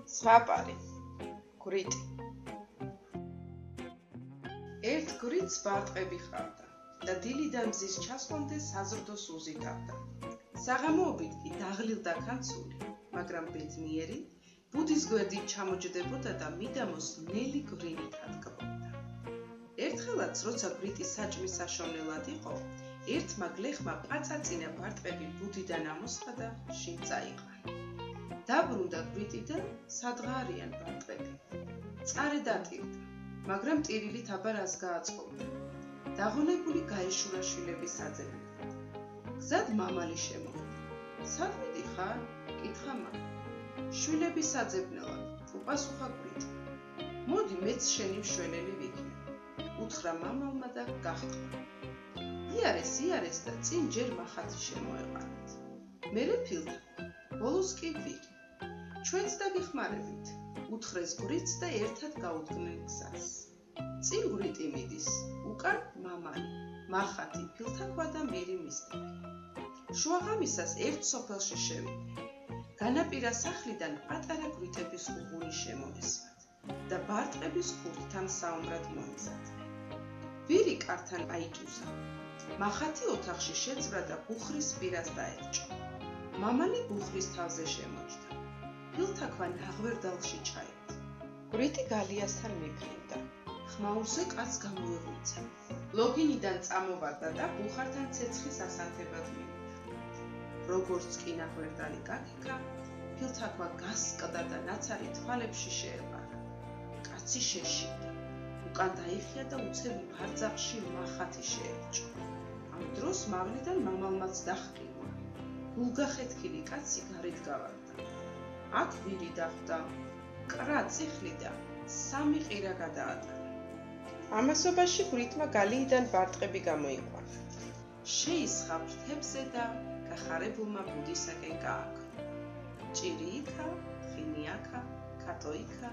ზღაპარი, გვრიტი. ერთ გვრიტს ბარტყები ჰყავდა და დილიდან მზის ჩასვლამდე საზრდოს უზითავდა. საღამოობით კი დაღლილდა ქანცული, მაგრამ ბედნიერი ბუდის გვერდით ჩამოჯდებოდა და მიდამოს ნელი გვრინით ადგებოდა. ერთხელაც, როცა გვრიტი საჭმის საშოვნელად იყო, ერთმა გლეხმა პაწაწინა ბარტყები ბუდიდან ამოსხა და შინ წაიყარა. დაბრუნდა გვრიტი და სადღა არიან ბარტყები. წარე დატირდა, მაგრამ ტირილით აბა რას გააწყობდა. დაღონებული გაეშურა შვილების საძებნელად. გზად მამალი შემოვიდა. სად მიდიხარ? კითხა მამა. შვილების საძებნელად, უპასუხა გვრიტი. მოდი მეც შენი მშველელი ვიქნე. უთხრა მამალმა და გაჰყვა. იარეს და წინ ჯერ მახათი შემოეყარეთ. მერე ფილთაკვა, ბოლოს კი ვირი. ჩვენც დაგეხმარებით, უთხრეს გვრიტს და ერთად გაუდგნენ გზას. წინ გვრიტი მიდის, უკან მამალი, მახათი, ფილთაკვა და მირი მისდები. შუაღამისას ერთ სოფელში შევიდნენ. განაპირა სახლიდან პატარა გვრიტების უღუნი შემოესვათ და ბარტყების ხურთთან საომრად მოემზადნენ. ვირი კართან აიჭუზა. მახათი ოთახში შეძვრა და ბუხრის პირას დაერჭა. მამალი ბუხრის თავზე შემოჯდა. ფილთაკვა ნაღვერდალში ჩაედა. გვრიტი გალიასთან მიფრინდა. ხმაურზე კაცს გამოეღვიცა. ლოგინიდან წამოვარდა და ბუხართან ცეცხლის ასანთებად მივიდა. როგორც კი ნაღვერდალი გაქეკა, ფილთაკვა გასკდა და ნაცარი თვალებში შეეყარა. კაცი შეშინდა. უკან დაიხია და უცებ ბარძახში მახათი შეერჭა. ამ დროს მაღლიდან მამალმაც დაჰყივა. გულგახეთქილი კაცი გარეთ გავარდა. აქ ვირი დახვდა, კრა წიხლი და 3 ყირა გადაატანა. ამასობაში გვრიტმა გალიიდან ბარტყები გამოიყვანა. შეისხა ფრთებზე და გახარებულმა ბუდისაკენ გააქრა. ჭირი იქა, ხინი აქა, ქათო იქა,